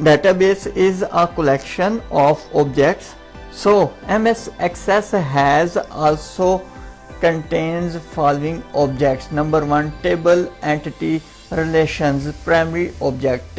database is a collection of objects. So MS Access has also contains following objects. Number 1, table, entity, relations, primary object.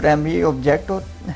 primary object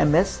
MS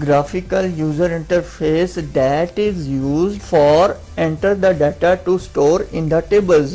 graphical user interface that is used for enter the data to store in the tables.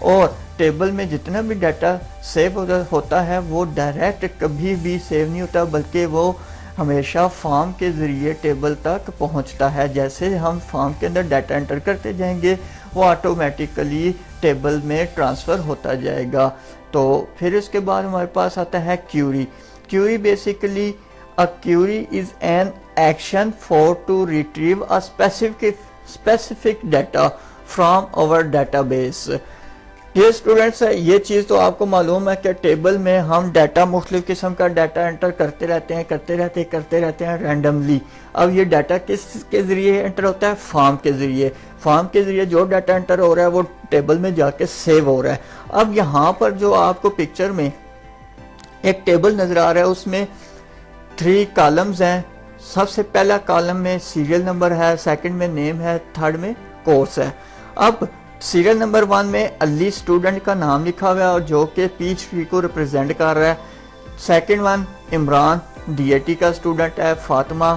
اور table میں جتنا بھی data save ہوتا ہے وہ direct کبھی بھی save نہیں ہوتا، بلکہ وہ ہمیشہ فارم کے ذریعے ٹیبل تک پہنچتا ہے۔ جیسے ہم فارم کے اندر ڈیٹا انٹر کرتے جائیں گے وہ آٹومیٹیکلی ٹیبل میں ٹرانسفر ہوتا جائے گا۔ تو پھر اس کے بعد ہمارے پاس آتا ہے query. Query basically a query is an action for to retrieve a specific data from our database۔ یہ اسٹوڈنٹس یہ چیز تو آپ کو معلوم ہے کہ ٹیبل میں ہم ڈیٹا مختلف قسم کا ڈیٹا انٹر کرتے رہتے ہیں رینڈملی۔ اب یہ ڈیٹا کس کے ذریعے انٹر ہوتا ہے؟ فارم کے ذریعے۔ فارم کے ذریعے جو ڈیٹا انٹر ہو رہا ہے وہ ٹیبل میں جا کے سیو ہو رہا ہے۔ اب یہاں پر جو آپ کو پکچر میں ایک ٹیبل نظر آ رہا ہے اس میں 3 کالمز ہیں۔ سب سے پہلا کالم میں سیریل نمبر ہے، سیکنڈ میں نیم ہے، تھرڈ میں کورس ہے۔ اب سیریل نمبر 1 میں علی اسٹوڈنٹ کا نام لکھا ہوا ہے اور جو کہ پیچ ٹری کو ریپرزینٹ کر رہا ہے۔ Second 1 Imran D A T کا اسٹوڈنٹ ہے، فاطمہ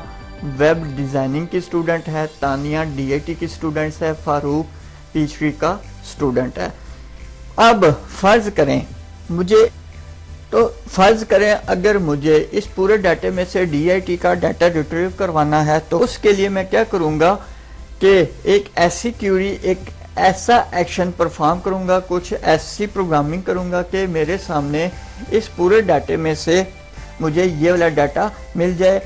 ویب ڈیزائننگ کی اسٹوڈنٹ ہے، تانیہ ڈی اے ٹی کی اسٹوڈنٹ ہے، فاروق پیچ ٹری کا اسٹوڈنٹ ہے۔ اب فرض کریں اگر مجھے اس پورے ڈیٹے میں سے ڈی آئی ٹی کا ڈیٹا ریٹریو کروانا ہے تو اس کے لیے میں کیا کروں گا کہ ایک ایسی کیوری، ایک ایسا ایکشن پرفارم کروں گا، کچھ ایسی پروگرامنگ کروں گا کہ میرے سامنے اس پورے ڈیٹے میں سے مجھے یہ والا ڈیٹا مل جائے۔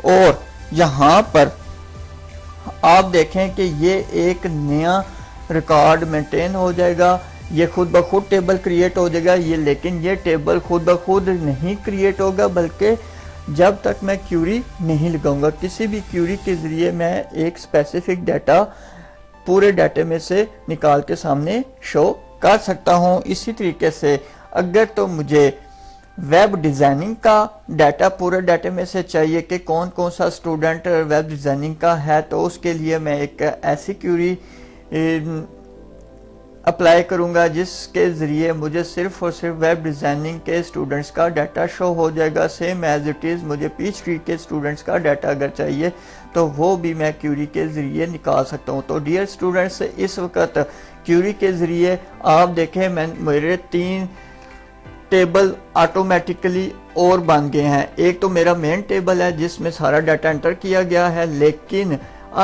اور یہاں پر آپ دیکھیں کہ یہ ایک نیا ریکارڈ مینٹین ہو جائے گا، یہ خود بخود ٹیبل کریٹ ہو جائے گا، لیکن یہ ٹیبل خود بخود نہیں کریٹ ہوگا، بلکہ جب تک میں کیوری نہیں لگاؤں گا۔ کسی بھی کیوری کے ذریعے میں ایک اسپیسیفک ڈیٹا پورے ڈیٹے میں سے نکال کے سامنے شو کر سکتا ہوں۔ اسی طریقے سے اگر تو مجھے ویب ڈیزائننگ کا ڈیٹا پورے ڈیٹے میں سے چاہیے کہ کون کون سا اسٹوڈنٹ ویب ڈیزائننگ کا ہے، تو اس کے لیے میں ایک ایسی کیوری اپلائی کروں گا جس کے ذریعے مجھے صرف اور صرف ویب ڈیزائننگ کے اسٹوڈنٹس کا ڈیٹا شو ہو جائے گا۔ سیم ایز اٹ از مجھے پیچ ٹری کے اسٹوڈنٹس کا ڈیٹا اگر چاہیے تو وہ بھی میں کیوری کے ذریعے نکال سکتا ہوں۔ تو ڈیئر اسٹوڈنٹس اس وقت کیوری کے ذریعے آپ دیکھیں میرے 3 ٹیبل آٹومیٹیکلی اور بن گئے ہیں۔ ایک تو میرا مین ٹیبل ہے جس میں سارا ڈیٹا انٹر کیا گیا ہے، لیکن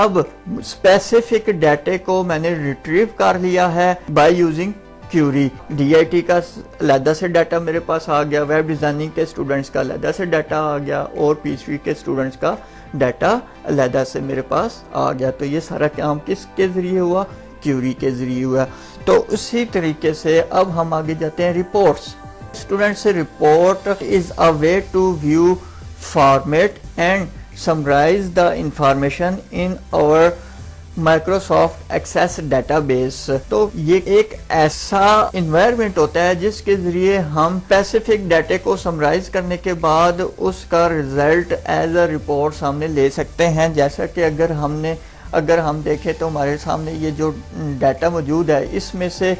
اب اسپیسیفک ڈیٹے کو میں نے ریٹریو کر لیا ہے by using query. D I T کا علیحدہ سے ڈیٹا میرے پاس آ گیا، ویب ڈیزائننگ کے اسٹوڈنٹس کا علیحدہ سے ڈیٹا آ گیا، اور پی ایچ ڈی کے اسٹوڈنٹس کا ڈیٹا علیحدہ سے میرے پاس آ گیا۔ تو یہ سارا کام کس کے ذریعے ہوا؟ کیوری کے ذریعے ہوا۔ تو اسی طریقے سے اب ہم آگے جاتے ہیں reports. Students report is a way to view format and summarize the information in our Microsoft Access database۔ تو یہ ایک ایسا انوائرمنٹ ہوتا ہے جس کے ذریعے ہم اسپیسیفک ڈیٹے کو سمرائز کرنے کے بعد اس کا رزلٹ ایز اے رپورٹ سامنے لے سکتے ہیں۔ جیسا کہ اگر ہم دیکھیں تو ہمارے سامنے یہ جو ڈیٹا موجود ہے اس میں سے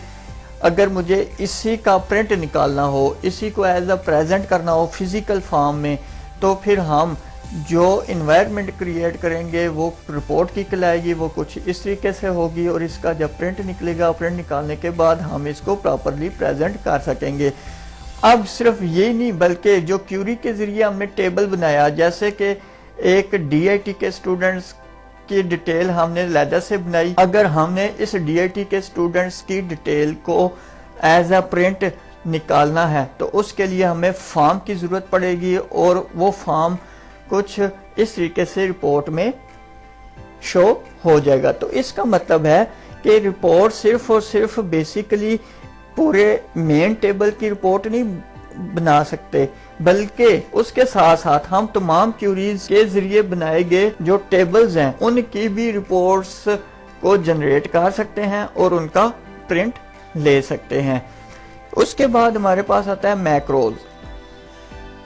اگر مجھے اسی کا پرنٹ نکالنا ہو، اسی کو ایز اے پریزنٹ کرنا ہو فزیکل فارم میں، تو پھر ہم جو انوائرمنٹ کریٹ کریں گے وہ رپورٹ کی کہلائے گی، وہ کچھ اس طریقے سے ہوگی، اور اس کا جب پرنٹ نکلے گا، پرنٹ نکالنے کے بعد ہم اس کو پراپرلی پریزنٹ کر سکیں گے۔ اب صرف یہ نہیں بلکہ جو کیوری کے ذریعے ہم نے ٹیبل بنایا، جیسے کہ ایک ڈی آئی ٹی کے اسٹوڈنٹس کی ڈیٹیل ہم نے علیحدہ سے بنائی، اگر ہم نے اس ڈی آئی ٹی کے اسٹوڈنٹس کی ڈیٹیل کو ایز اے پرنٹ نکالنا ہے تو اس کے لیے ہمیں فارم کی ضرورت پڑے گی، اور وہ فارم کچھ اس طریقے سے رپورٹ میں شو ہو جائے گا۔ تو اس کا مطلب ہے کہ رپورٹ صرف اور صرف بیسیکلی پورے مین ٹیبل کی رپورٹ نہیں بنا سکتے، بلکہ اس کے ساتھ ساتھ ہم تمام کیوریز کے ذریعے بنائے گئے جو ٹیبلز ہیں ان کی بھی رپورٹس کو جنریٹ کر سکتے ہیں اور ان کا پرنٹ لے سکتے ہیں۔ اس کے بعد ہمارے پاس آتا ہے macros.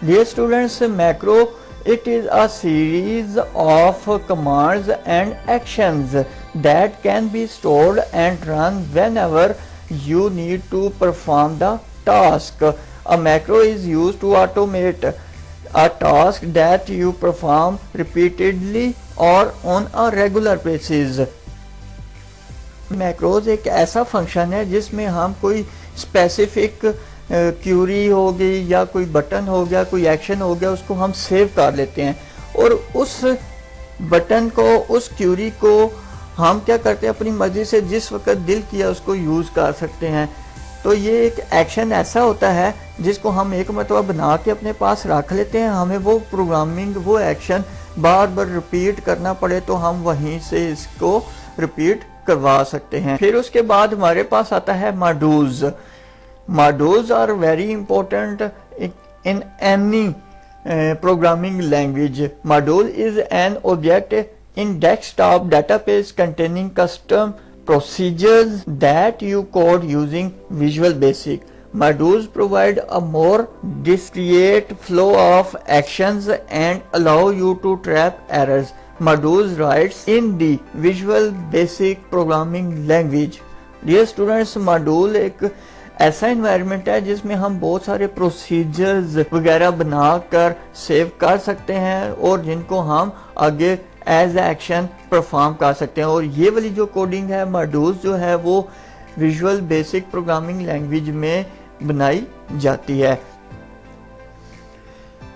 Dear students, macro it is a series of commands and actions that can be stored and run whenever you need to perform the task. A macro is used to automate a task that you perform repeatedly or on a regular basis. Macros ایک ایسا function ہے جس میں ہم کوئی specific Curie ہوگی یا کوئی بٹن ہو گیا، کوئی ایکشن ہو گیا، اس کو ہم سیو کر لیتے ہیں اور اس بٹن کو، اس کیوری کو ہم کیا کرتے ہیں اپنی مرضی سے جس وقت دل کیا اس کو یوز کر سکتے ہیں. تو یہ ایک ایکشن ایسا ہوتا ہے جس کو ہم ایک مرتبہ بنا کے اپنے پاس رکھ لیتے ہیں، ہمیں وہ پروگرامنگ، وہ ایکشن بار بار ریپیٹ کرنا پڑے تو ہم وہیں سے اس کو ریپیٹ کروا سکتے ہیں. پھر اس کے بعد ہمارے پاس آتا ہے ماڈولز. Modules are very important in any programming language. Module is an object in desktop database containing custom procedures that you code using Visual Basic. Modules provide a more discrete flow of actions and allow you to trap errors. Modules writes in the Visual Basic programming language. Dear students, module ایک ایسا environment ہے جس میں ہم بہت سارے procedures وغیرہ بنا کر سیو کر سکتے ہیں اور جن کو ہم آگے ایز ایکشن پرفارم کر سکتے ہیں. اور یہ والی جو کوڈنگ ہے ماڈولز جو ہے وہ ویژول بیسک پروگرامنگ لینگویج میں بنائی جاتی ہے.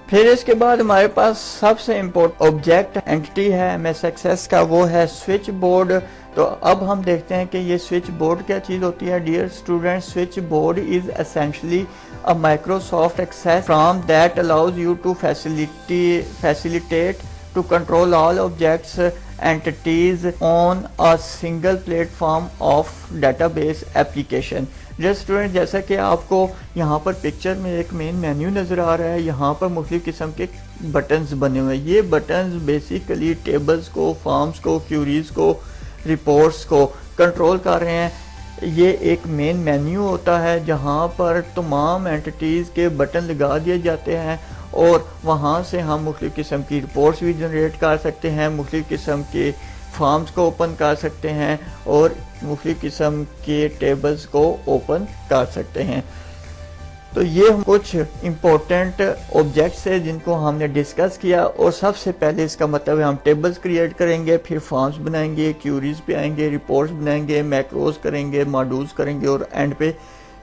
پھر اس کے بعد ہمارے پاس سب سے امپورٹنٹ آبجیکٹ اینٹی ہے ایم ایس ایکسیس کا، وہ ہے سوئچ بورڈ. تو اب ہم دیکھتے ہیں کہ یہ سوئچ بورڈ کیا چیز ہوتی ہے. Dear student, switch board is essentially a Microsoft access program that allows you to facilitate to control all objects entities on a single platform of database application. جس اسٹوڈنٹ، جیسا کہ آپ کو یہاں پر پکچر میں ایک مین مینیو نظر آ رہا ہے، یہاں پر مختلف قسم کے بٹنز بنے ہوئے ہیں. یہ بٹنز بیسیکلی ٹیبلز کو، فارمز کو، کیوریز کو، رپورٹس کو کنٹرول کر رہے ہیں. یہ ایک مین مینیو ہوتا ہے جہاں پر تمام اینٹیز کے بٹن لگا دیے جاتے ہیں اور وہاں سے ہم مختلف قسم کی رپورٹس بھی جنریٹ کر سکتے ہیں، مختلف قسم کے فارمز کو اوپن کر سکتے ہیں اور مختلف قسم کے ٹیبلز کو اوپن کر سکتے ہیں. تو یہ کچھ امپورٹنٹ آبجیکٹس ہیں جن کو ہم نے ڈسکس کیا. اور سب سے پہلے اس کا مطلب ہے ہم ٹیبلز کریٹ کریں گے، پھر فارمز بنائیں گے، کیوریز پہ آئیں گے، رپورٹس بنائیں گے، میکروز کریں گے، ماڈولز کریں گے اور اینڈ پہ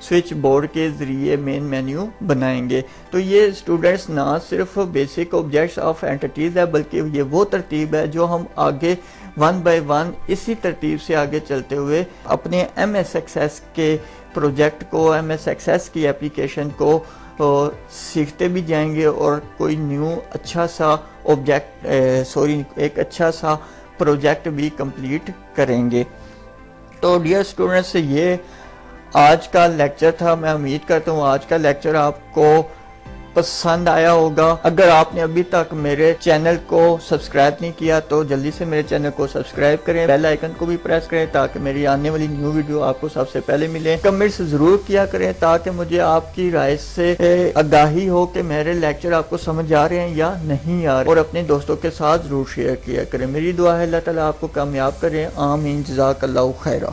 سوئچ بورڈ کے ذریعے مین مینیو بنائیں گے. تو یہ اسٹوڈنٹس نہ صرف بیسک آبجیکٹس آف اینٹیز ہے بلکہ یہ وہ ترتیب ہے جو ہم آگے ون بائی ون اسی ترتیب سے آگے چلتے ہوئے اپنے ایم ایس ایکسیس کے پروجیکٹ کو، ایم ایس ایکسیس کی اپلیکیشن کو سیکھتے بھی جائیں گے اور کوئی نیو اچھا سا ایک اچھا سا پروجیکٹ بھی کمپلیٹ کریں گے. تو ڈیئر اسٹوڈنٹس، یہ آج کا لیکچر تھا. میں امید کرتا ہوں آج کا لیکچر آپ کو پسند آیا ہوگا. اگر آپ نے ابھی تک میرے چینل کو سبسکرائب نہیں کیا تو جلدی سے میرے چینل کو سبسکرائب کریں، بیل آئیکن کو بھی پریس کریں تاکہ میری آنے والی نیو ویڈیو آپ کو سب سے پہلے ملے. کمنٹس ضرور کیا کریں تاکہ مجھے آپ کی رائے سے آگاہی ہو کہ میرے لیکچر آپ کو سمجھ آ رہے ہیں یا نہیں آ رہے. اور اپنے دوستوں کے ساتھ ضرور شیئر کیا کریں. میری دعا ہے اللہ تعالیٰ آپ کو کامیاب کریں. آمین. جزاک اللہ خیرہ.